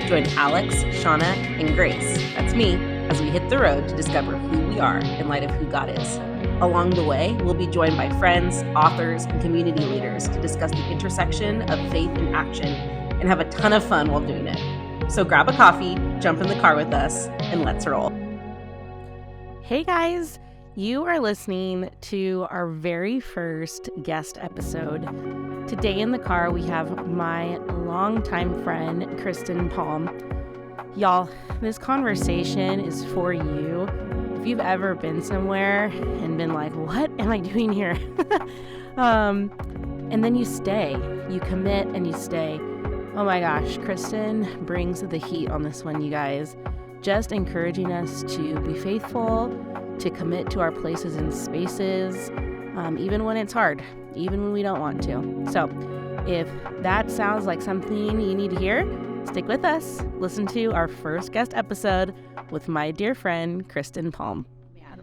Join Alex, Shauna, and Grace, that's me, as we hit the road to discover who we are in light of who God is. Along the way, we'll be joined by friends, authors, and community leaders to discuss the intersection of faith and action and have a ton of fun while doing it. So grab a coffee, jump in the car with us, and let's roll. Hey guys, you are listening to our very first guest episode. Today in the car, we have my longtime friend, Kristin Palm. Y'all, this conversation is for you. If you've ever been somewhere and been like, what am I doing here? And then you stay, you commit and you stay. Oh my gosh, Kristin brings the heat on this one, you guys. Just encouraging us to be faithful, to commit to our places and spaces, even when it's hard, even when we don't want to. So if that sounds like something you need to hear, stick with us. Listen to our first guest episode with my dear friend, Kristin Palm.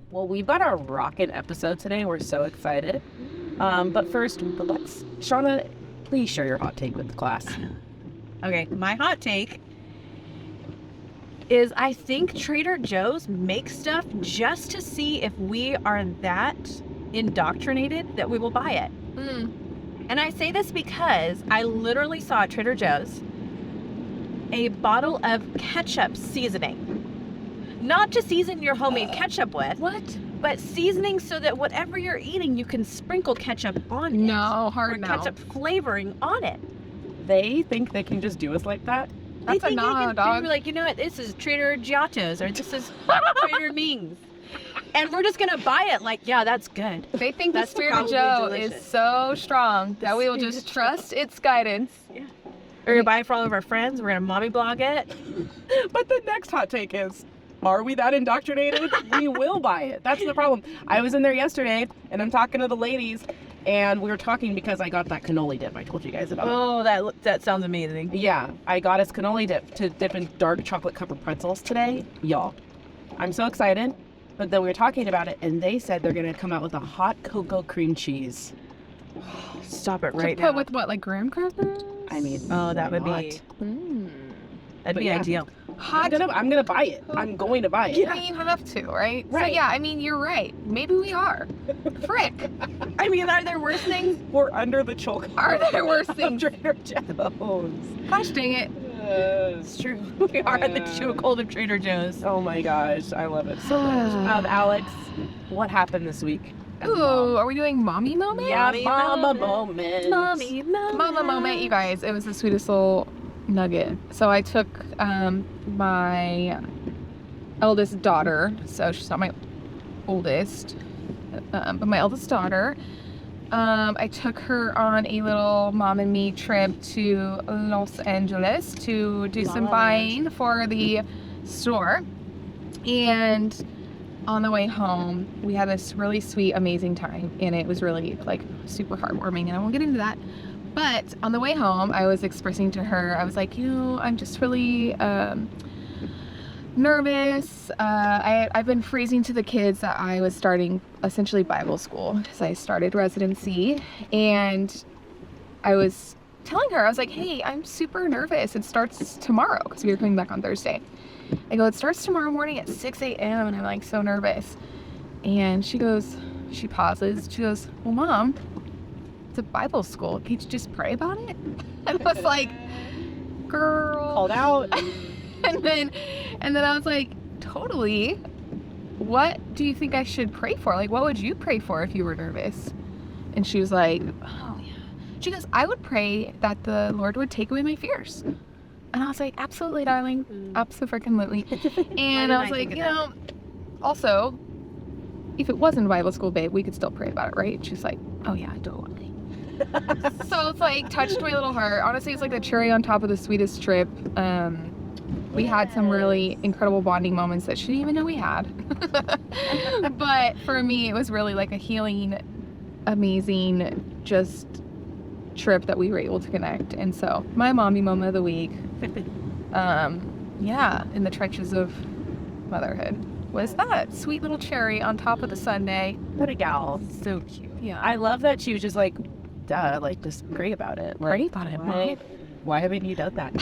Well, we've got a rockin' episode today. We're so excited. But first, Shauna, please share your hot take with the class. Okay, my hot take is I think Trader Joe's makes stuff just to see if we are that indoctrinated that we will buy it. And I say this because I literally saw at Trader Joe's a bottle of ketchup seasoning. Not to season your homemade ketchup with. What? But seasoning so that whatever you're eating, you can sprinkle ketchup on it. No, hard no. Ketchup flavoring on it. They think they can just do us like that? That's a no, dog. We're like, you know what, this is Trader Giotto's or this is Trader Ming's. And we're just going to buy it like, yeah, that's good. They think That's this Trader probably Joe delicious. is so strong that we will just trust its guidance. Yeah. We're going to buy it for all of our friends. We're going to mommy blog it. But the next hot take is, are we that indoctrinated? We will buy it. That's the problem. I was in there yesterday, and I'm talking to the ladies, and we were talking because I got that cannoli dip I told you guys about. Oh, that sounds amazing. Yeah, I got us cannoli dip to dip in dark chocolate covered pretzels today. Y'all, I'm so excited. But then we were talking about it, and they said they're going to come out with a hot cocoa cream cheese. Stop it To right put now. with what, like graham crackers? I mean, Oh, that would what? be, Mm. that'd But be yeah. ideal. Hot. I'm gonna buy it. I'm going to buy it. I mean, you have to, right? So Right. yeah, I mean, you're right. Maybe we are. Frick. I mean, are there worse things? We're under the choke. Are there worse things? Trader Joe's. Gosh dang it. It's true. We are at the chokehold of Trader Joe's. Oh my gosh, I love it so much. Alex, what happened this week? Ooh, are we doing mommy moment? Yeah, Mommy mama moment. moment. Mommy, Mama moment, you guys. It was the sweetest little nugget. So I took my eldest daughter, so she's not my oldest, but my eldest daughter. I took her on a little mom and me trip to Los Angeles to do some buying for the store. And on the way home, we had this really sweet, amazing time, and it was really like super heartwarming, and I won't get into that. But on the way home, I was expressing to her, I was like, you know, I'm just really nervous. I've been phrasing to the kids that I was starting essentially Bible school because I started residency, and I was telling her, I was like, hey, I'm super nervous. It starts tomorrow because we were coming back on Thursday. I go, it starts tomorrow morning at 6 a.m. and I'm like so nervous. And she goes, she pauses. She goes, well, Mom, it's a Bible school. Can't you just pray about it? And I was like, girl. Called out. and then I was like, totally. What do you think I should pray for? Like, what would you pray for if you were nervous? And she was like, oh yeah. She goes, I would pray that the Lord would take away my fears. And I was like, absolutely, darling. Absolutely. And I was like, you know, also, if it wasn't Bible school, babe, we could still pray about it, right? She's like, oh yeah, totally. So it's like touched my little heart. Honestly, it's like the cherry on top of the sweetest trip. We had some really incredible bonding moments that she didn't even know we had. But for me, it was really like a healing, amazing, just trip that we were able to connect. And so my mommy moment of the week, yeah, in the trenches of motherhood, was that sweet little cherry on top of the sundae. What a gal. So cute. Yeah. I love that she was just like, duh, like just great about it. Pray about it, Why haven't you done that?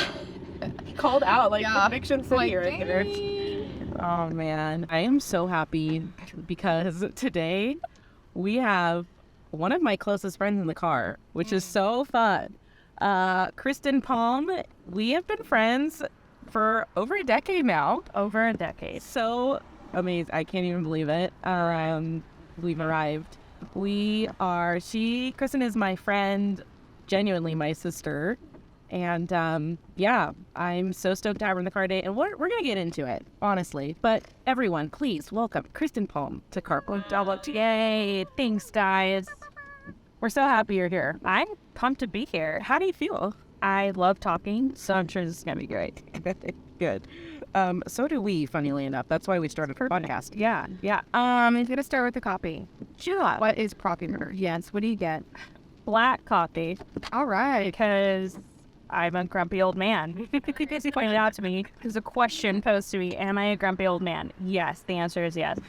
Called out like Yeah. Fiction City Like, right here. dang. Oh man, I am so happy because today we have one of my closest friends in the car, which is so fun. Kristin Palm. We have been friends for over a decade now. Over a decade. So amazing. I can't even believe it. We've arrived. Kristin is my friend, genuinely my sister. And yeah, I'm so stoked to have her in the car today. And we're going to get into it, honestly. But everyone, please welcome Kristin Palm to Carpool Dialogue. Yay. Thanks, guys. We're so happy you're here. I'm pumped to be here. How do you feel? I love talking, so I'm sure this is going to be great. Good. So do we, funnily enough. That's why we started our podcast. Yeah. I'm going to start with the coffee. Sure. What is popular? Yes, what do you get? Black coffee. All right. Because I'm a grumpy old man. It's pointed out to me. There's a question posed to me. Am I a grumpy old man? Yes. The answer is yes.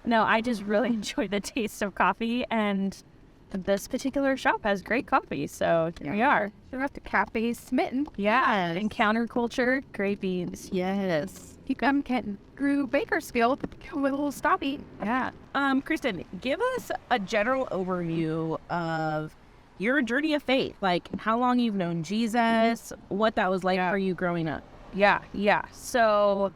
No, I just really enjoy the taste of coffee, and this particular shop has great coffee, so here we are. You're up to cafe smitten. Yeah, and counterculture, great beans. Yes. You come getting through Bakersfield with a little stoppy. Yeah. Kristin, give us a general overview of your journey of faith. Like how long you've known Jesus, what that was like for you growing up. Yeah. So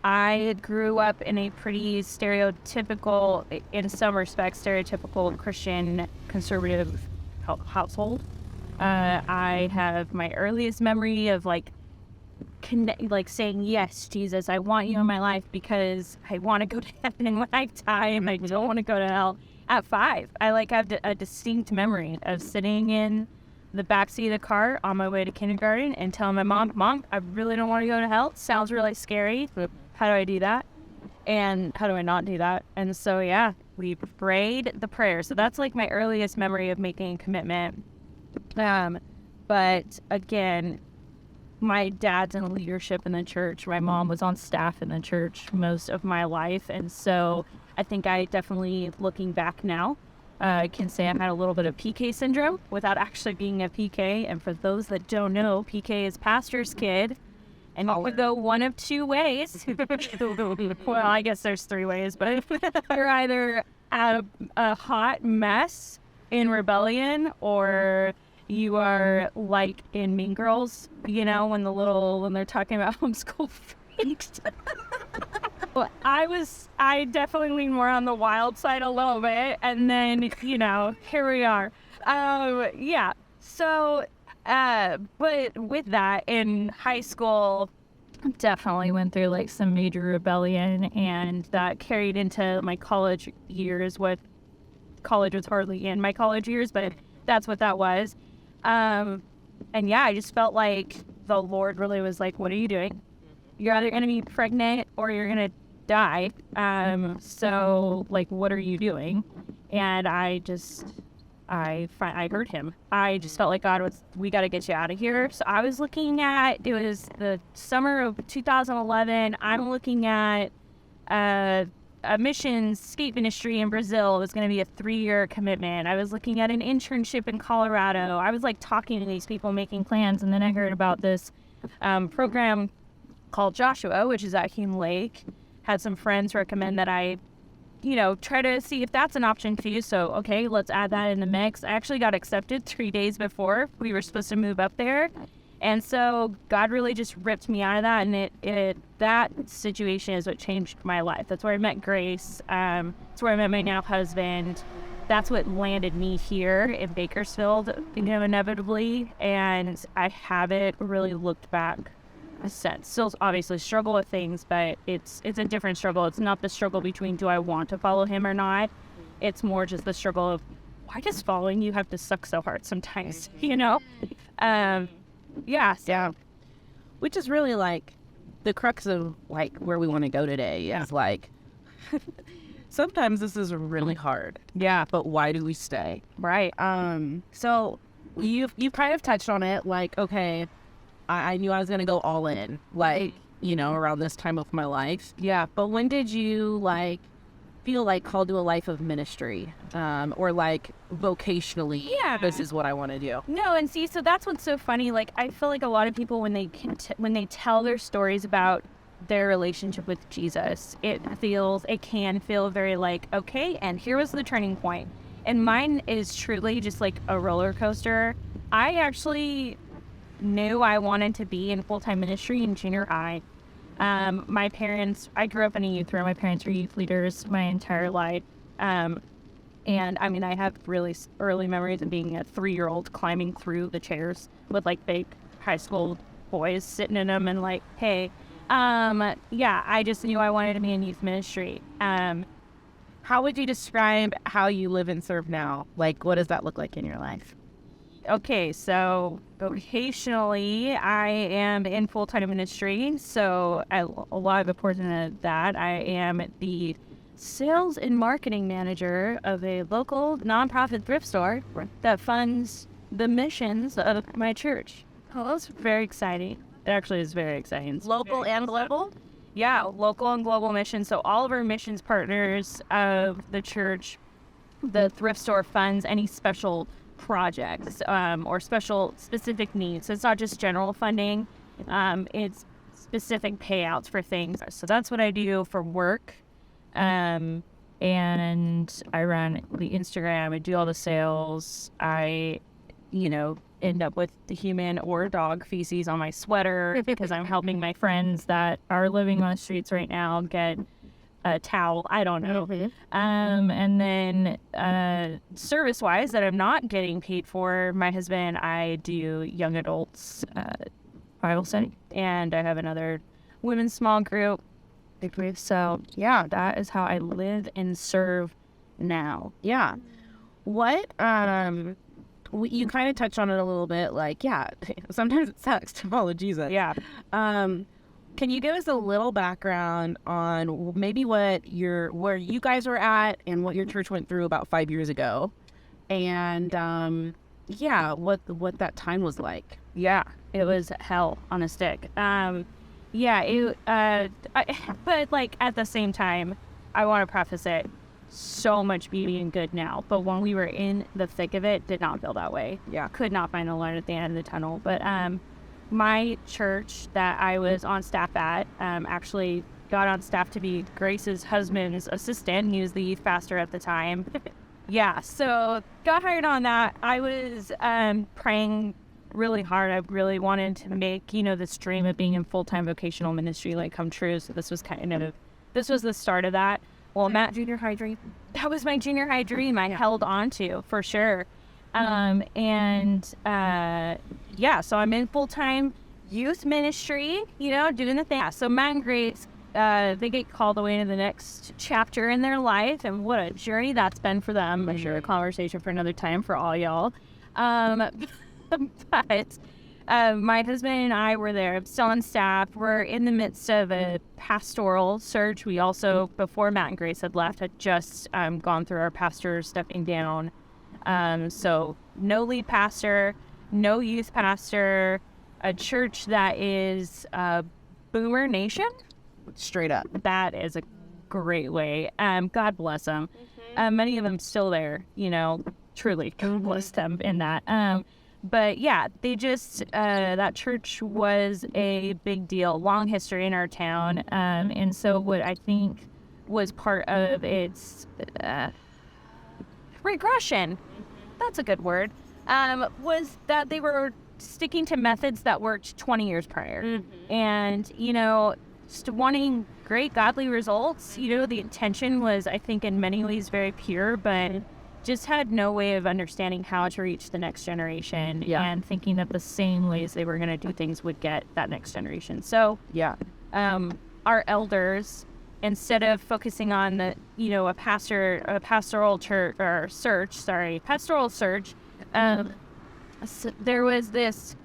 I grew up in a pretty stereotypical, in some respects, stereotypical Christian conservative household. I have my earliest memory of like saying, yes, Jesus, I want you in my life because I want to go to heaven when I die and I don't want to go to hell. At 5, I have a distinct memory of sitting in the backseat of the car on my way to kindergarten and telling my mom, I really don't want to go to hell. It sounds really scary. How do I do that? And how do I not do that? And so, yeah, we prayed the prayer. So that's like my earliest memory of making a commitment. But again, my dad's in leadership in the church. My mom was on staff in the church most of my life. And so I think I definitely, looking back now, can say I've had a little bit of PK syndrome without actually being a PK. And for those that don't know, PK is pastor's kid. And it would go one of two ways. Well, I guess there's 3 ways, but you're either a hot mess in rebellion, or you are like in Mean Girls, when they're talking about homeschool freaks. Well, I definitely lean more on the wild side a little bit, and then, here we are. Yeah, so, but with that, in high school, definitely went through some major rebellion, and that carried into my college years. What college was hardly in my college years, but that's what that was. And yeah, I just felt like the Lord really was like, what are you doing? You're either going to be pregnant or you're going to die. So what are you doing? And I heard him. I just felt like God was, we got to get you out of here. So I was looking at, it was the summer of 2011. I'm looking at a missions skate ministry in Brazil. It was going to be a 3-year commitment. I was looking at an internship in Colorado. I was talking to these people, making plans. And then I heard about this program called Joshua, which is at Hume Lake. Had some friends recommend that I try to see if that's an option for you. So, okay, let's add that in the mix. I actually got accepted 3 days before we were supposed to move up there. And so God really just ripped me out of that. And that situation is what changed my life. That's where I met Grace. That's where I met my now husband. That's what landed me here in Bakersfield, inevitably. And I haven't really looked back since. Still obviously struggle with things, but it's a different struggle. It's not the struggle between do I want to follow him or not. It's more just the struggle of why does following you have to suck so hard sometimes, Yeah. Which is really the crux of where we want to go today. Is sometimes this is really hard. Yeah. But why do we stay? Right. So you've kind of touched on it. Okay, I knew I was going to go all in, around this time of my life. Yeah. But when did you, feel like called to a life of ministry, or like vocationally, this is what I want to do. No, and see, so that's what's so funny. Like, I feel like a lot of people, when they when they tell their stories about their relationship with Jesus, it can feel very like, okay, and here was the turning point. And mine is truly just like a roller coaster. I actually knew I wanted to be in full-time ministry in junior high. My parents, I grew up in a youth room. My parents were youth leaders my entire life. And I mean, I have really early memories of being a 3-year-old climbing through the chairs with like big high school boys sitting in them and like, hey, I just knew I wanted to be in youth ministry. How would you describe how you live and serve now? Like, what does that look like in your life? Okay, so vocationally, I am in full-time ministry. So a lot of the portion of that, I am the sales and marketing manager of a local nonprofit thrift store that funds the missions of my church. Oh, that's very exciting. It actually is very exciting. Local and global? Yeah, local and global missions. So all of our missions partners of the church, the thrift store funds any special projects or specific needs. So it's not just general funding. It's specific payouts for things. So that's what I do for work. And I run the Instagram. I do all the sales. I, end up with the human or dog feces on my sweater because I'm helping my friends that are living on the streets right now get a towel. I don't know. And then service-wise that I'm not getting paid for, my husband, I do young adults Bible study, and I have another women's small group. So yeah, that is how I live and serve now. Yeah. What you kind of touched on it a little bit, like, yeah, sometimes it sucks to follow Jesus. Yeah. Can you give us a little background on maybe where you guys were at and what your church went through about 5 years ago, and what that time was like? Yeah, it was hell on a stick. But like at the same time, I want to preface it. So much beauty and good now, but when we were in the thick of it, did not feel that way. Yeah, could not find the light at the end of the tunnel. But my church that I was on staff at actually got on staff to be Grace's husband's assistant. He was the youth pastor at the time. Yeah, so got hired on that. I was praying really hard. I really wanted to make this dream of being in full-time vocational ministry like come true. So this was the start of that. Well, junior high dream. That was my junior high dream. I held on to for sure. So I'm in full-time youth ministry, doing the thing. Yeah, so Matt and Grace, they get called away to the next chapter in their life, and what a journey that's been for them. I'm sure a conversation for another time for all y'all. But my husband and I were there, still on staff. We're in the midst of a pastoral search. We also, before Matt and Grace had left, had just gone through our pastor stepping down. So no lead pastor, no youth pastor, a church that is boomer nation. Straight up. That is a great way. God bless them. Many of them still there, truly. God bless them in that. But yeah, they just, that church was a big deal, long history in our town. And so what I think was part of its regression, that's a good word, was that they were sticking to methods that worked 20 years prior. And, just wanting great godly results. The intention was, I think, in many ways very pure, but just had no way of understanding how to reach the next generation and thinking that the same ways they were going to do things would get that next generation. So, our elders, instead of focusing on the, a pastoral search, so there was this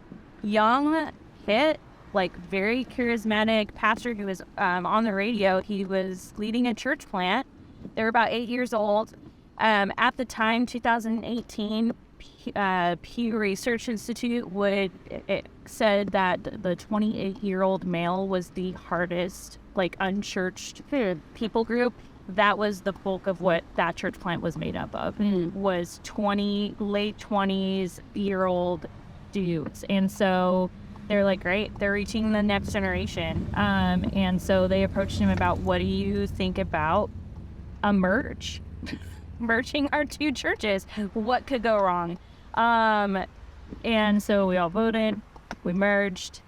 young, hit, like very charismatic pastor who was on the radio. He was leading a church plant. They were about 8 years old. At the time, 2018, Pew Research Institute said that the 28-year-old male was the hardest, unchurched people group that was the bulk of what that church plant was made up of, was late 20s-year-old dudes. And so they're like, great, they're reaching the next generation. And so they approached him about, what do you think about a merge? Merging our two churches. What could go wrong? And so we all voted, we merged.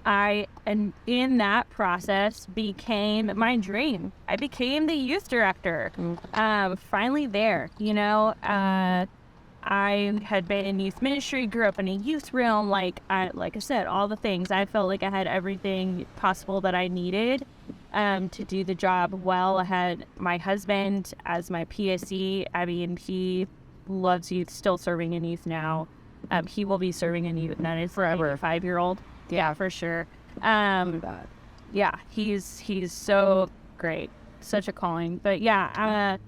And in that process became my dream. I became the youth director. Finally there, I had been in youth ministry, grew up in a youth realm. Like I said, all the things. I felt like I had everything possible that I needed to do the job well. I had my husband as my PSE. I mean, he loves youth, still serving in youth now. He will be serving in youth, and that is forever. A 5-year-old. Yeah, for sure. Yeah, he's so great. Such a calling. But yeah,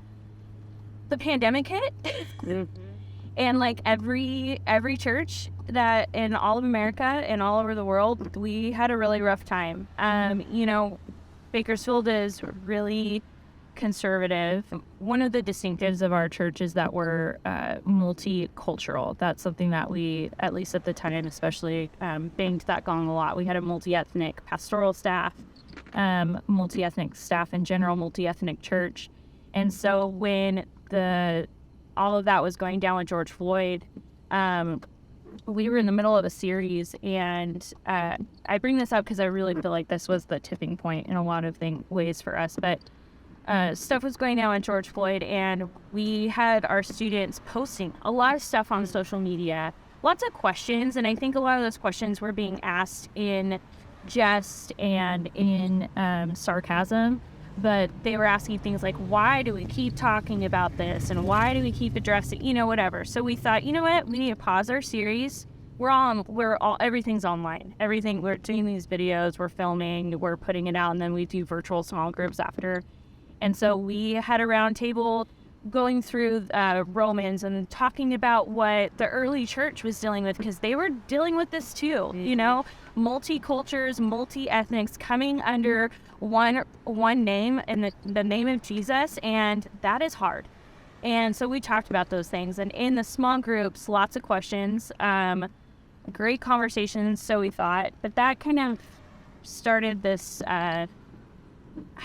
the pandemic hit. And like every church that in all of America and all over the world, we had a really rough time. Bakersfield is really conservative. One of the distinctives of our church is that we're multicultural. That's something that we, at least at the time especially, banged that gong a lot. We had a multi-ethnic pastoral staff, multi-ethnic staff in general, multi-ethnic church. And so when all of that was going down with George Floyd, we were in the middle of a series, and I bring this up because I really feel like this was the tipping point in a lot of ways for us. But stuff was going down with George Floyd, and we had our students posting a lot of stuff on social media, lots of questions, and I think a lot of those questions were being asked in jest and in sarcasm, but they were asking things like, why do we keep talking about this, and why do we keep addressing, whatever. So we thought, you know what, we need to pause our series. Everything's online. Everything, we're doing these videos, we're filming, we're putting it out, and then we do virtual small groups after. And so we had a round table going through Romans and talking about what the early church was dealing with, because they were dealing with this too, multi-cultures, multi-ethnics coming under one name, and the name of Jesus, and that is hard. And so we talked about those things, and in the small groups, lots of questions, great conversations, so we thought, but that kind of started this, I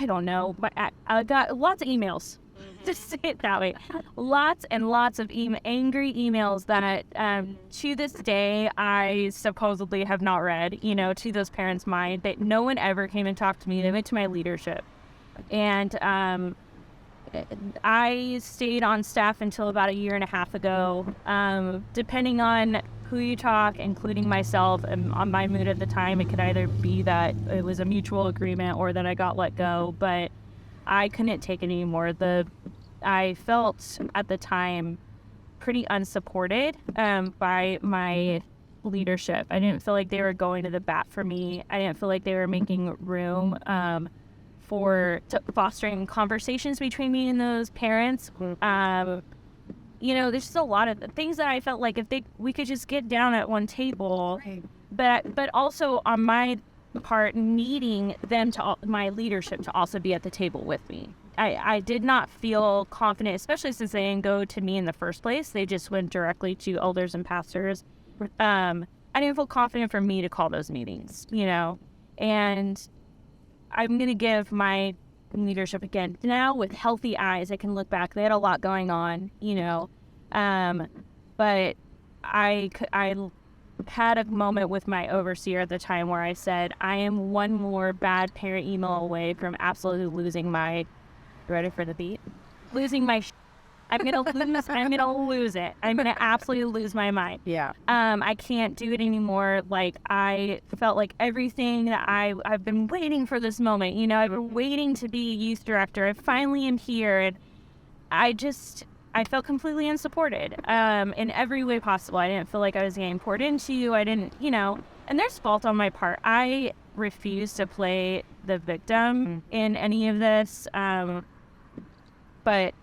don't know, but I got lots of emails. Just say it that way. Lots and lots of angry emails that to this day I supposedly have not read, to those parents' mind, that no one ever came and talked to me. They went to my leadership. And I stayed on staff until about 1.5 years ago. Depending on who you talk, including myself, and on my mood at the time, it could either be that it was a mutual agreement or that I got let go, but I couldn't take it anymore. I felt at the time pretty unsupported by my leadership. I didn't feel like they were going to the bat for me. I didn't feel like they were making room for fostering conversations between me and those parents. There's just a lot of things that I felt like if we could just get down at one table, right. but also on my part needing my leadership to also be at the table with me. I did not feel confident, especially since they didn't go to me in the first place. They just went directly to elders and pastors. I didn't feel confident for me to call those meetings, and I'm going to give my leadership again. Now with healthy eyes, I can look back. They had a lot going on, but I had a moment with my overseer at the time where I said, I am one more bad parent email away from absolutely losing my, ready for the beat? Losing my I'm going to lose it. I'm going to absolutely lose my mind. Yeah. I can't do it anymore. Like, I felt like everything that I've been waiting for this moment, I've been waiting to be youth director. I finally am here. And I felt completely unsupported, in every way possible. I didn't feel like I was getting poured into. I didn't, and there's fault on my part. I refuse to play the victim in any of this. But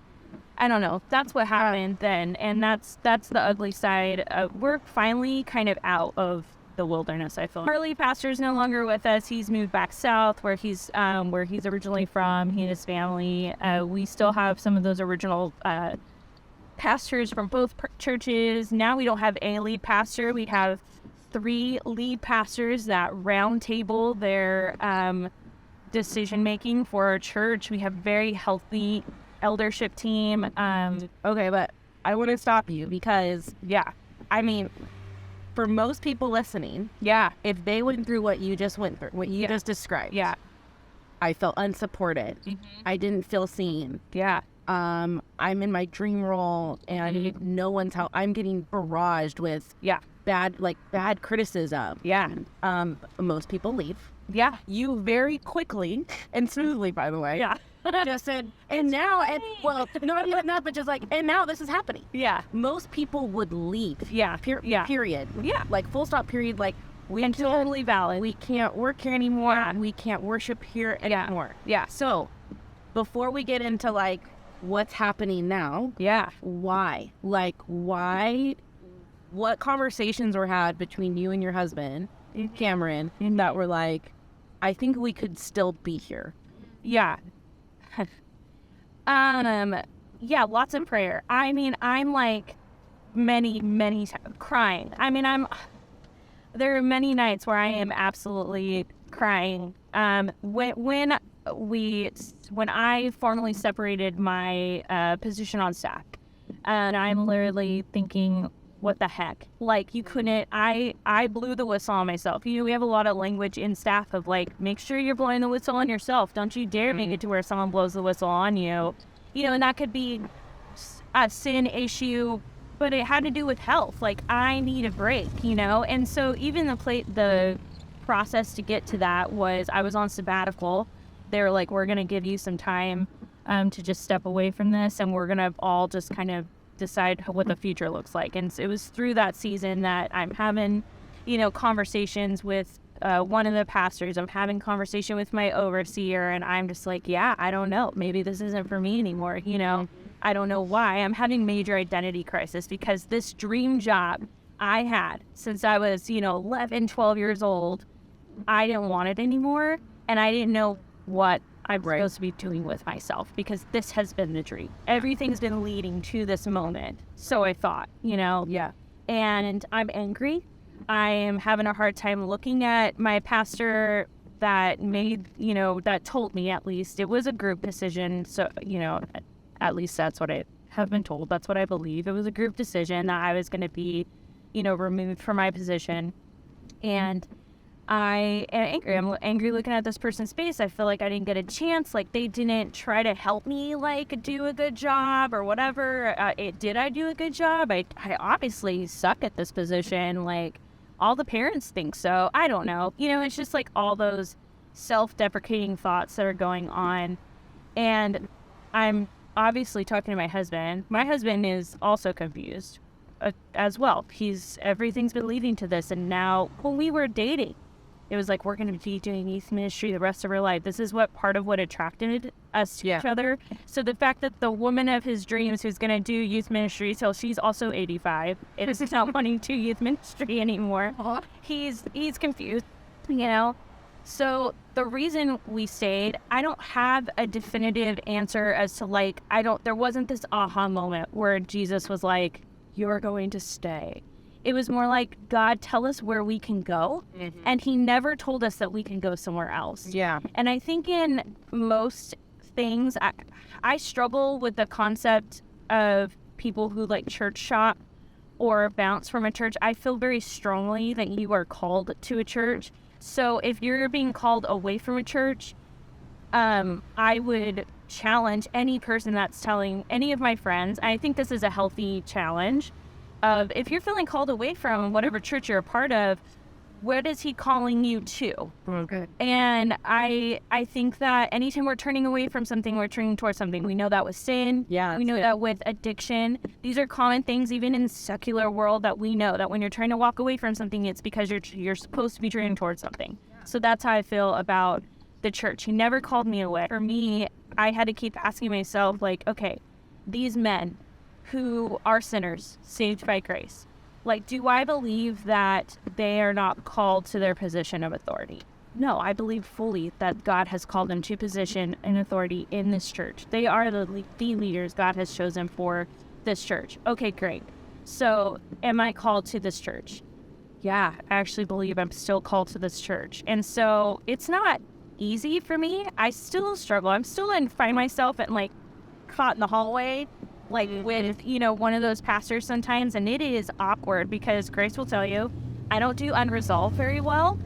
I don't know. That's what happened then, and that's the ugly side. We're finally kind of out of the wilderness, I feel. Our lead pastor is no longer with us. He's moved back south where he's originally from, he and his family. We still have some of those original pastors from both churches. Now we don't have a lead pastor. We have 3 lead pastors that round table their decision making for our church. We have very healthy eldership team. Okay, but I want to stop you because, I mean, for most people listening, if they went through what you just went through, what you just described, I felt unsupported. I didn't feel seen. I'm in my dream role and no one's how I'm getting barraged with bad criticism. Most people leave. You very quickly and smoothly, by the way, just said, and now, not even that, but just like, and now this is happening. Most people would leave. Period. Like full stop, period. Like, we And totally valid. We can't work here anymore. We can't worship here anymore. So, before we get into like what's happening now, why? Like, why? What conversations were had between you and your husband, Cameron, that were like, I think we could still be here? Lots of prayer. I mean, I'm like many times crying. I mean, there are many nights where I am absolutely crying. When I formally separated my position on staff, and I'm literally thinking, what the heck? Like, you couldn't, I blew the whistle on myself. You know, we have a lot of language in staff of like, make sure you're blowing the whistle on yourself. Don't you dare make it to where someone blows the whistle on you. You know, and that could be a sin issue, but it had to do with health. Like, I need a break, you know? And so even the process to get to that was, I was on sabbatical. They were like, we're going to give you some time to just step away from this, and we're going to all just kind of decide what the future looks like. And it was through that season that I'm having, you know, conversations with one of the pastors. I'm having conversation with my overseer, and I'm just like, I don't know. Maybe this isn't for me anymore. You know, I don't know why. I'm having major identity crisis because this dream job I had since I was, 11, 12 years old, I didn't want it anymore. And I didn't know what I'm supposed to be doing with myself, because this has been the dream. Everything's been leading to this moment. So I thought, and I'm angry. I am having a hard time looking at my pastor that made, that told me, at least it was a group decision. So, at least that's what I have been told. That's what I believe. It was a group decision that I was going to be, removed from my position. And I am angry. I'm angry looking at this person's face. I feel like I didn't get a chance. Like, they didn't try to help me, like, do a good job or whatever. Did I do a good job? I obviously suck at this position. Like, all the parents think so. I don't know. It's just like all those self-deprecating thoughts that are going on. And I'm obviously talking to my husband. My husband is also confused as well. Everything's been leading to this. And now, when we were dating, it was like, we're going to be doing youth ministry the rest of our life. This is part of what attracted us to each other. So the fact that the woman of his dreams who's going to do youth ministry till she's also 85, is not wanting to youth ministry anymore. He's confused, So the reason we stayed, I don't have a definitive answer as to there wasn't this aha moment where Jesus was like, you're going to stay. It was more like, God, tell us where we can go. Mm-hmm. And he never told us that we can go somewhere else. And I think in most things, I struggle with the concept of people who like church shop or bounce from a church. I feel very strongly that you are called to a church. So if you're being called away from a church, I would challenge any person that's telling any of my friends. I think this is a healthy challenge. If you're feeling called away from whatever church you're a part of, what is he calling you to? Okay. And I think that anytime we're turning away from something, we're turning towards something. We know that with sin. We know that with addiction. These are common things, even in the secular world, that we know that when you're trying to walk away from something, it's because you're supposed to be turning towards something. So that's how I feel about the church. He never called me away. For me, I had to keep asking myself, like, okay, these men who are sinners, saved by grace, Like, do I believe that they are not called to their position of authority? No, I believe fully that God has called them to position and authority in this church. They are the leaders God has chosen for this church. Okay, great. So am I called to this church? Yeah, I actually believe I'm still called to this church. And so it's not easy for me. I still struggle. I'm still find myself at like caught in the hallway, like with, one of those pastors sometimes. And it is awkward because Grace will tell you, I don't do unresolved very well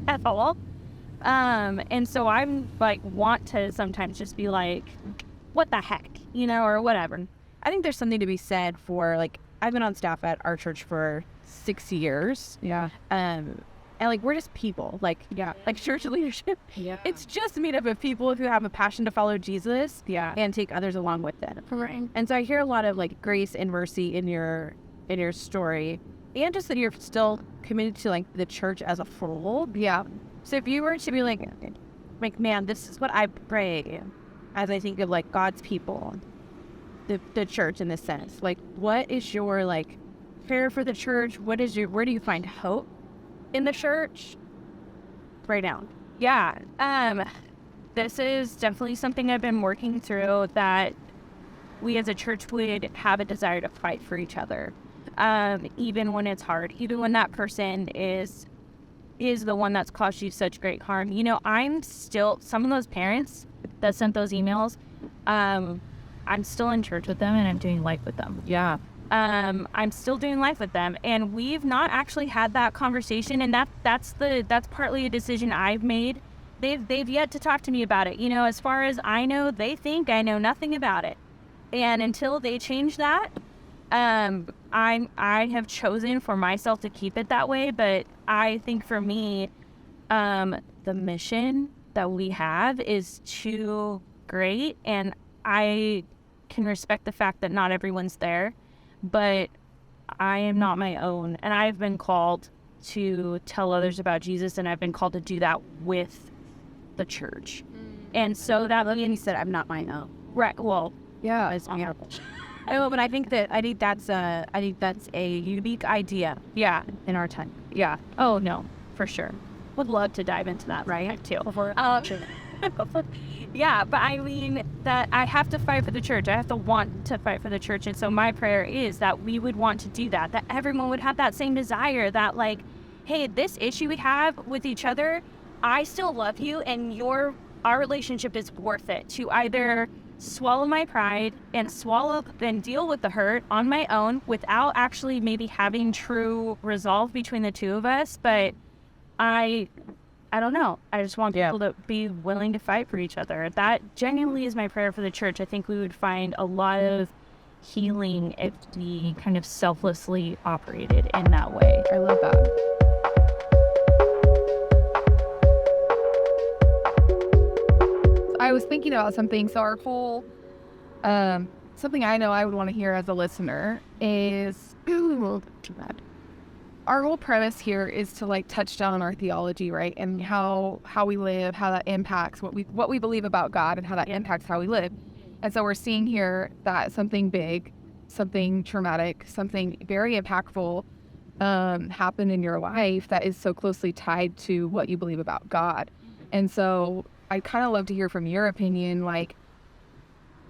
at all. And so I'm like, want to sometimes just be like, what the heck, or whatever. I think there's something to be said for, like, I've been on staff at our church for 6 years. Yeah. And like, we're just people, like church leadership. Yeah. It's just made up of people who have a passion to follow Jesus. Yeah. And take others along with it. Right. And so I hear a lot of like grace and mercy in your story, and just that you're still committed to like the church as a whole. Yeah. So if you were to be like, man, this is what I pray as I think of like God's people, the church in this sense. Like, what is your like prayer for the church? Where do you find hope in the church right now? Yeah. This is definitely something I've been working through, that we as a church would have a desire to fight for each other. Even when it's hard, even when that person is the one that's caused you such great harm. I'm still, some of those parents that sent those emails, I'm still in church with them and I'm doing life with them. Yeah. I'm still doing life with them, and we've not actually had that conversation, and that's partly a decision I've made. They've yet to talk to me about it. As far as I know, they think I know nothing about it. And until they change that, I have chosen for myself to keep it that way. But I think for me, the mission that we have is too great, and I can respect the fact that not everyone's there, but I am not my own, and I've been called to tell others about Jesus, and I've been called to do that with the church. And so that You said I'm not my own. right, well, Yeah. It's beautiful. Oh, but I think that's a unique idea yeah, in our time. yeah. Oh no, for sure. Would love to dive into that, right? Too. Yeah, but I mean that I have to fight for the church. I have to want to fight for the church. And so my prayer is that we would want to do that, that everyone would have that same desire, that like, hey, this issue we have with each other, I still love you, and our relationship is worth it, to either swallow my pride and deal with the hurt on my own without actually maybe having true resolve between the two of us. But I don't know. I just want people to be willing to fight for each other. That genuinely is my prayer for the church. I think we would find a lot of healing if we kind of selflessly operated in that way. I love that. I was thinking about something. So our whole, something I know I would want to hear as a listener is, our whole premise here is to like touch down on our theology, right? And how we live, how that impacts what we believe about God, and how that impacts how we live. And so we're seeing here that something big, something traumatic, something very impactful happened in your life that is so closely tied to what you believe about God. And so I'd kind of love to hear from your opinion, like,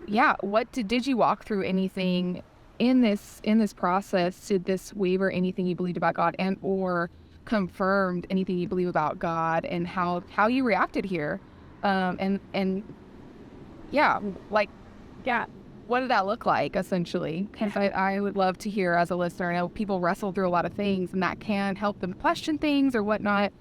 yeah, what did you walk through anything in this process? Did this waver anything you believed about God, and or confirmed anything you believe about God, and how you reacted here? And yeah, like, yeah, what did that look like essentially? Because I would love to hear as a listener. I know people wrestle through a lot of things, and that can help them question things or whatnot.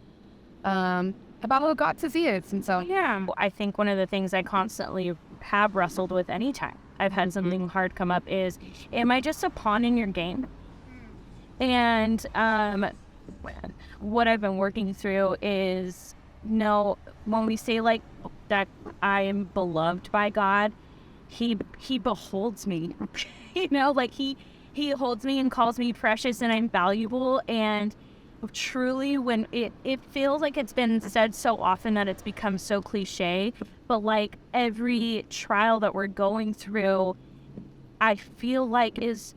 About how God says he is. And so, yeah, I think one of the things I constantly have wrestled with anytime I've had something hard come up is, am I just a pawn in your game? And what I've been working through is, no, when we say like that I am beloved by God, he beholds me. Like he holds me and calls me precious, and I'm valuable. And truly, when it feels like it's been said so often that it's become so cliche, but like every trial that we're going through, I feel like is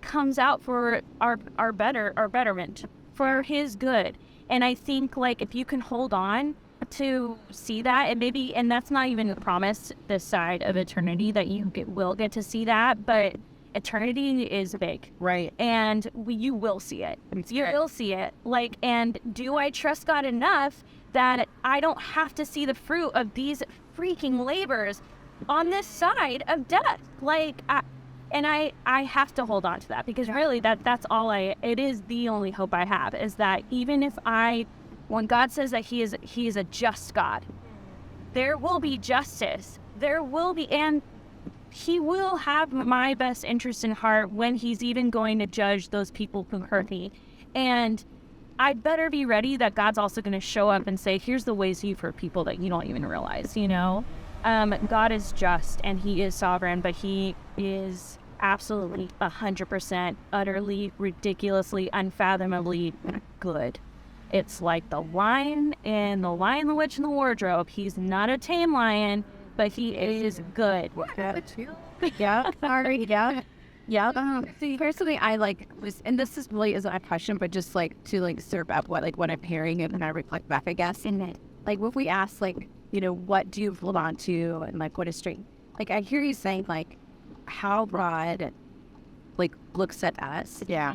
comes out for our betterment, for his good. And I think like if you can hold on to see that, and that's not even promised this side of eternity that you will get to see that, but eternity is big, Right. and you will see it. You will see it. Like, and do I trust God enough that I don't have to see the fruit of these freaking labors on this side of death? Like, I have to hold on to that, because really that's all it is the only hope I have, is that even if when God says that he is a just God, there will be justice. There will be, and he will have my best interest in heart when he's even going to judge those people who hurt me. And I'd better be ready that God's also going to show up and say, here's the ways you've hurt people that you don't even realize, you know? God is just and he is sovereign, but he is absolutely 100% utterly, ridiculously, unfathomably good. It's like the Lion, the Witch, and the Wardrobe. He's not a tame lion, but he is good. Yeah. Sorry. Yeah. Yeah. See, personally, I and this is really isn't a question, but just like to like serve up what I'm hearing and I reflect back, I guess. And like, if we ask, like, you know, what do you hold on to, and like, what is strength? Like, I hear you saying like how God like looks at us. Yeah.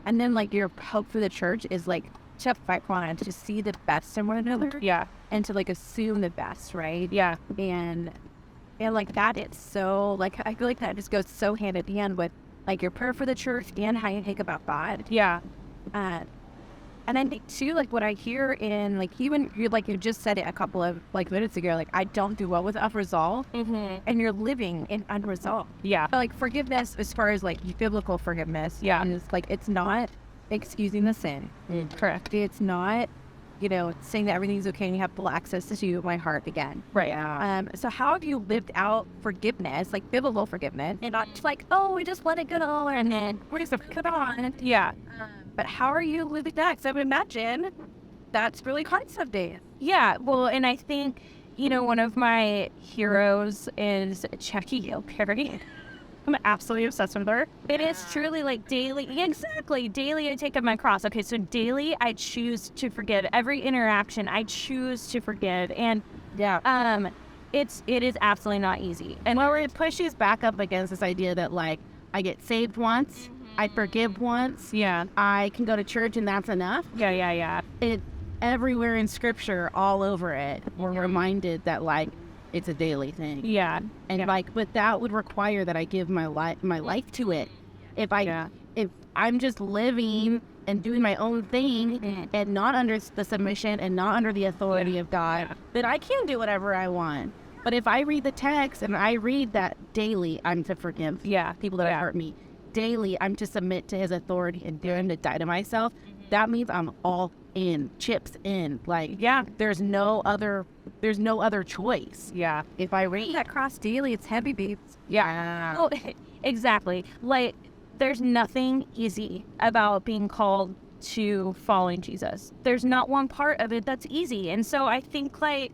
And then like your hope for the church is like to fight on, to see the best in one another. Yeah. And to like assume the best, right? Yeah. And like that, it's so like, I feel like that just goes so hand in hand with like your prayer for the church and how you think about God. Yeah. And I think too, like what I hear in like, even you just said it a couple of like minutes ago, like I don't do well with unresolved, and you're living in unresolved. Yeah. But like forgiveness, as far as like biblical forgiveness, Yeah. is like, it's not excusing the sin. Correct. It's not, you know, saying that everything's okay and you have full access to my heart again. Right. So how have you lived out forgiveness, like biblical forgiveness, and not just like, oh, we just let it go and then we're just put on. Yeah. But how are you living that? Because I would imagine that's really hard some days. Yeah. Well, and I think, you know, one of my heroes is Jackie Hill Perry. I'm absolutely obsessed with her. It is truly like daily I take up my cross. Okay, so daily I choose to forgive. Every interaction I choose to forgive. And it is absolutely not easy. And where it pushes back up against this idea that like I get saved once, I forgive once, I can go to church and that's enough. Yeah. It everywhere in scripture, all over it, we're reminded that like it's a daily thing. Yeah. And like, but that would require that I give my life to it. If I'm just living and doing my own thing and not under the submission and not under the authority of God, then I can do whatever I want. But if I read the text and I read that daily, I'm to forgive people that have hurt me. Daily, I'm to submit to his authority and dare him to die to myself. That means I'm all in, chips in. Like, there's no other choice. Yeah. If I read that cross daily, it's heavy, babes. Yeah. Oh, exactly. Like, there's nothing easy about being called to following Jesus. There's not one part of it that's easy. And so I think, like,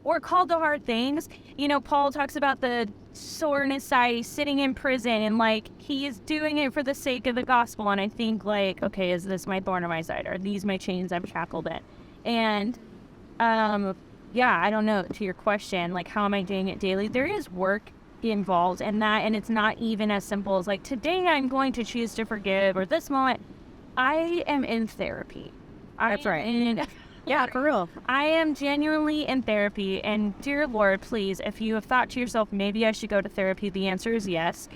we're called to hard things. You know, Paul talks about the sore in his side, he's sitting in prison, and, like, he is doing it for the sake of the gospel. And I think, like, okay, is this my thorn on my side? Are these my chains I'm shackled in? And, I don't know, to your question, like, how am I doing it daily? There is work involved in that, and it's not even as simple as, like, today I'm going to choose to forgive, or this moment. I am in therapy. That's right. Yeah, for real. I am genuinely in therapy, and dear Lord, please, if you have thought to yourself, maybe I should go to therapy, the answer is yes.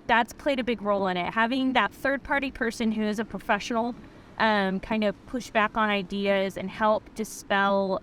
That's played a big role in it. Having that third-party person who is a professional kind of push back on ideas and help dispel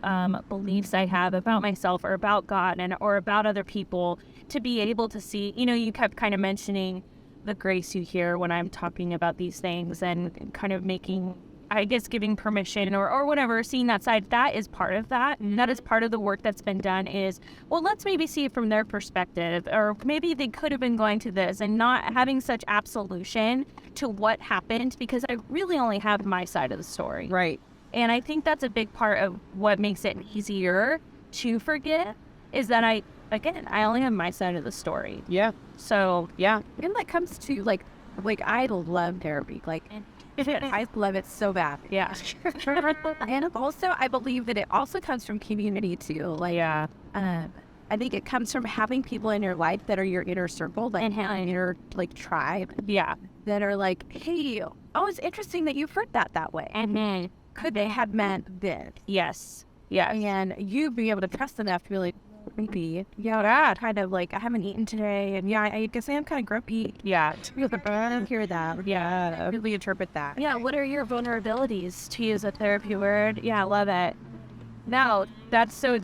beliefs I have about myself or about God or about other people, to be able to see, you know, you kept kind of mentioning the grace you hear when I'm talking about these things, and kind of making, I guess, giving permission or whatever, seeing that side. That is part of that. That is part of the work that's been done is, well, let's maybe see it from their perspective, or maybe they could have been going to this, and not having such absolution to what happened, because I really only have my side of the story. Right. And I think that's a big part of what makes it easier to forgive, is that again, I only have my side of the story. Yeah. So And that comes to like I love therapy. Like I love it so bad. yeah. And also I believe that it also comes from community too. Like Yeah. I think it comes from having people in your life that are your inner circle, like your like tribe, Yeah. that are like, hey, oh, it's interesting that you've heard that way. And then, Could they have meant this? yes. Yeah. And you be able to trust enough to be like, maybe, yeah, kind of like, I haven't eaten today, and yeah, I guess I am kind of grumpy. Yeah. Hear that. Yeah. Really interpret that. Yeah. What are your vulnerabilities, to use a therapy word? Yeah. Love it. No, that's so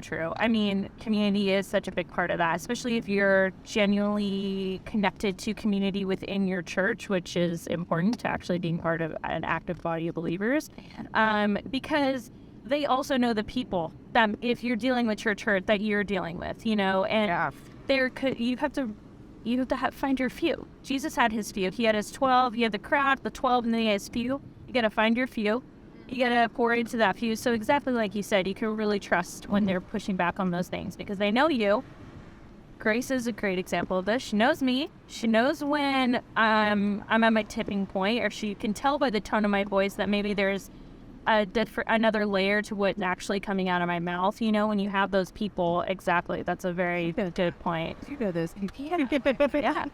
true. I mean, community is such a big part of that, especially if you're genuinely connected to community within your church, which is important to actually being part of an active body of believers. Because they also know the people that, if you're dealing with your church, that you're dealing with, and you have to find your few. Jesus had his few. He had his 12. He had the crowd, the 12, and then he had his few. You got to find your few. You got to pour into that few. So exactly like you said, you can really trust when they're pushing back on those things because they know you. Grace is a great example of this. She knows me. She knows when I'm at my tipping point, or she can tell by the tone of my voice that maybe there's another layer to what's actually coming out of my mouth. When you have those people, exactly. That's a very good point. You know this. Yeah.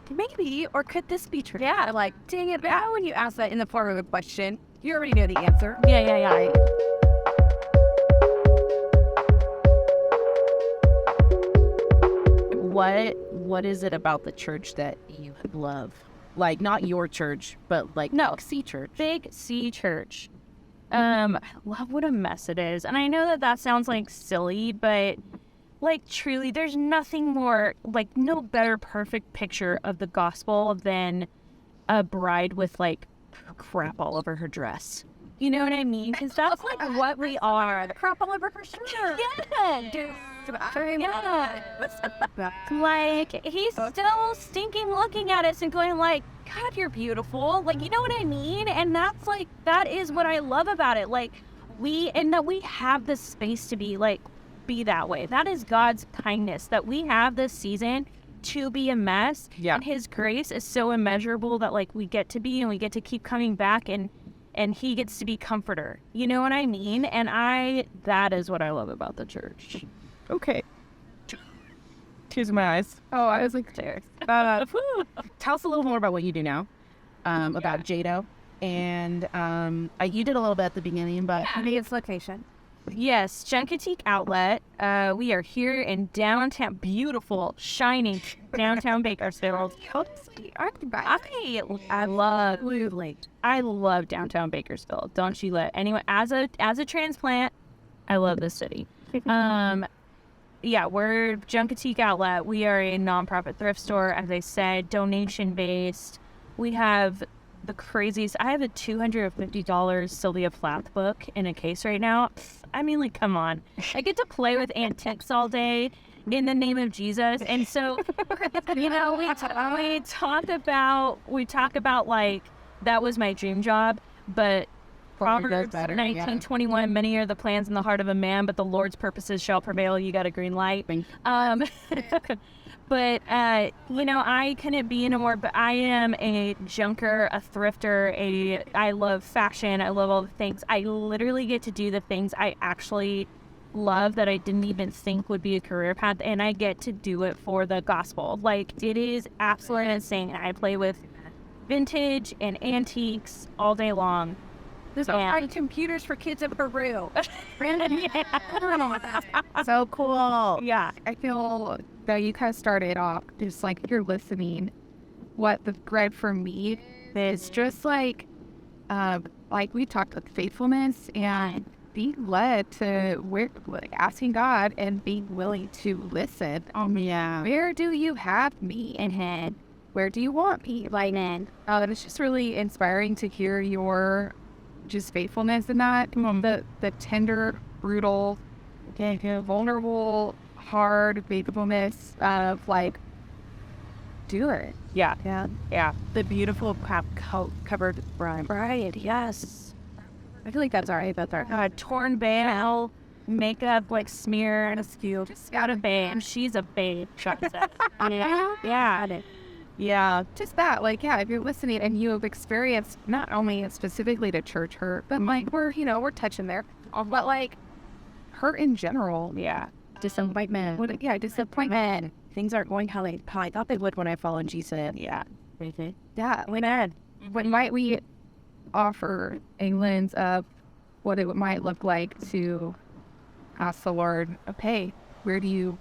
Maybe, or could this be true? Yeah. Like, dang it, how when you ask that in the form of a question, you already know the answer. Yeah. What is it about the church that you love? Like, not your church, but like C Church. Big C Church. I love what a mess it is. And I know that sounds like silly, but like truly there's nothing more, like no better perfect picture of the gospel than a bride with like crap all over her dress. You know what I mean? Because that's like what we are. Crap all over her shirt. Yeah. Dude. Yeah. Like, he's still stinking looking at us and going like, God, you're beautiful. Like, you know what I mean? And that's like, that is what I love about it. Like, we have the space to be that way. That is God's kindness, that we have this season to be a mess. Yeah. And his grace is so immeasurable that like we get to be, and we get to keep coming back, and he gets to be comforter. You know what I mean? And that is what I love about the church. Okay. Tears in my eyes. Oh, I was like, There. Tell us a little more about what you do now, about Jado. And you did a little bit at the beginning, but Its location. Yes, Junkatique Outlet. We are here in downtown, beautiful, shining downtown Bakersfield. I love downtown Bakersfield. Don't you let anyone, as a transplant, I love this city. Yeah, we're Junkatique Outlet. We are a nonprofit thrift store, as I said, donation based. We have the craziest. I have a $250 Sylvia Plath book in a case right now. I mean, like, come on. I get to play with antiques all day in the name of Jesus. And so, we talk about like, that was my dream job, but Proverbs 19:21, many are the plans in the heart of a man, but the Lord's purposes shall prevail. You got a green light. But, I couldn't be anymore, but I am a junker, a thrifter, I love fashion. I love all the things. I literally get to do the things I actually love that I didn't even think would be a career path, and I get to do it for the gospel. Like, it is absolutely insane. I play with vintage and antiques all day long. There's computers for kids in Peru. so cool. Yeah. I feel that you kind of started off just like, if you're listening, what the thread for me is just like we talked about faithfulness and being led to asking God and being willing to listen. Yeah. Where do you have me in head? Where do you want me? And it's just really inspiring to hear your just faithfulness in that. The tender, brutal, vulnerable, hard faithfulness of like, do it. Yeah. The beautiful covered bride. Right, yes. I feel like that's all right. That's all right. Torn veil. makeup like smear and a skew. Just got a babe. She's a babe. Sean said. Yeah. Yeah, just that. Like, yeah, if you're listening and you have experienced not only specifically to church hurt, but like we're touching there, but like hurt in general. Yeah. Disappointment. Disappointment. Things aren't going how I thought they would when I followed Jesus. Yeah. Yeah. When might we offer a lens of what it might look like to ask the Lord, okay, where do you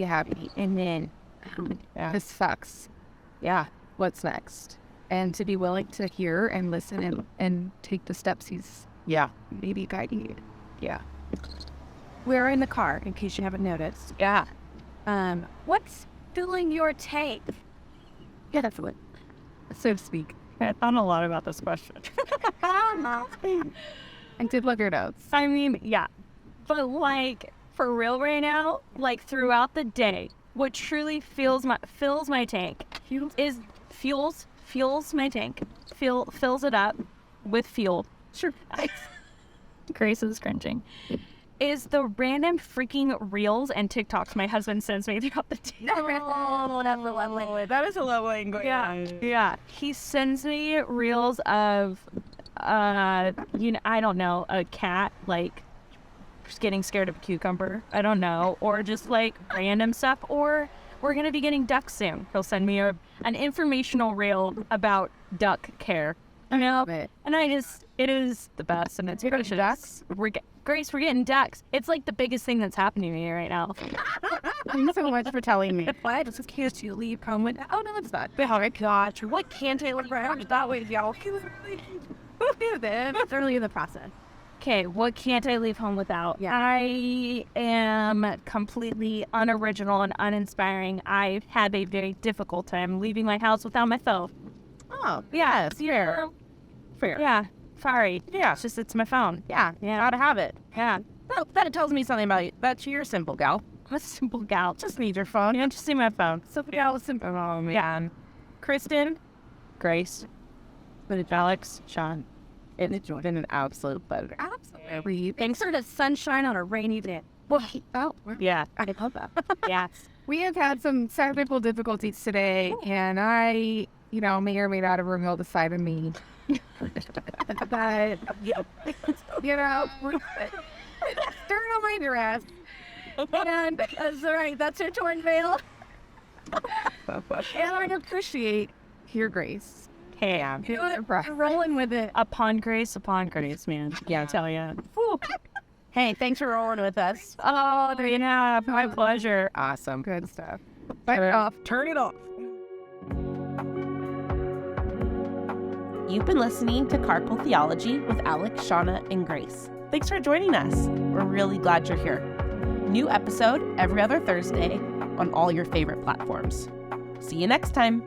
have me? And then this sucks. Yeah, what's next? And to be willing to hear and listen and take the steps he's maybe guiding you. Yeah. We're in the car, in case you haven't noticed. Yeah. What's filling your tank? Yeah, that's what. So to speak. I thought a lot about this question. I did love your notes. I mean, yeah. But like, for real right now, like throughout the day, what truly fills my tank fuels my tank. Fills it up with fuel. Sure. Grace is cringing. Is the random freaking reels and TikToks my husband sends me throughout the day. That is a love language. Yeah. He sends me reels of, I don't know, a cat, like, just getting scared of a cucumber. I don't know. Or just, like, random stuff. Or we're going to be getting ducks soon. He'll send me an informational reel about duck care. I know. And it is the best. And it's precious. Ducks? Grace, we're getting ducks. It's like the biggest thing that's happening to me right now. Thanks so much for telling me. Why does can't you leave home with? Oh no, it's not. Oh my gosh. What can't I live around that way, y'all? It's early in the process. Okay, what can't I leave home without? Yeah. I am completely unoriginal and uninspiring. I've had a very difficult time leaving my house without my phone. Oh, Yeah, fair. yeah. Sorry. Yeah. It's my phone. Yeah. Gotta have it. Yeah. Well, that tells me something about you. That's you're a simple gal. I'm a simple gal. Just need your phone. Yeah, just see my phone. Simple gal is simple. Oh, man. Yeah. Kristin, Grace, Alex, Sean. It's been an absolute pleasure. Absolutely. Thanks for the sunshine on a rainy day. Yeah. I love that. Yeah. We have had some technical difficulties today, and I, may or may not have revealed a side of me. But, stirring on my dress. And that's all right. That's your torn veil. And I appreciate your grace. Hey, You're rolling with it. upon grace, man. Yeah, I tell ya. Hey, thanks for rolling with us. Oh, yeah, my pleasure. Awesome. Good stuff. But Turn it off. You've been listening to Carpool Theology with Alex, Shauna, and Grace. Thanks for joining us. We're really glad you're here. New episode every other Thursday on all your favorite platforms. See you next time.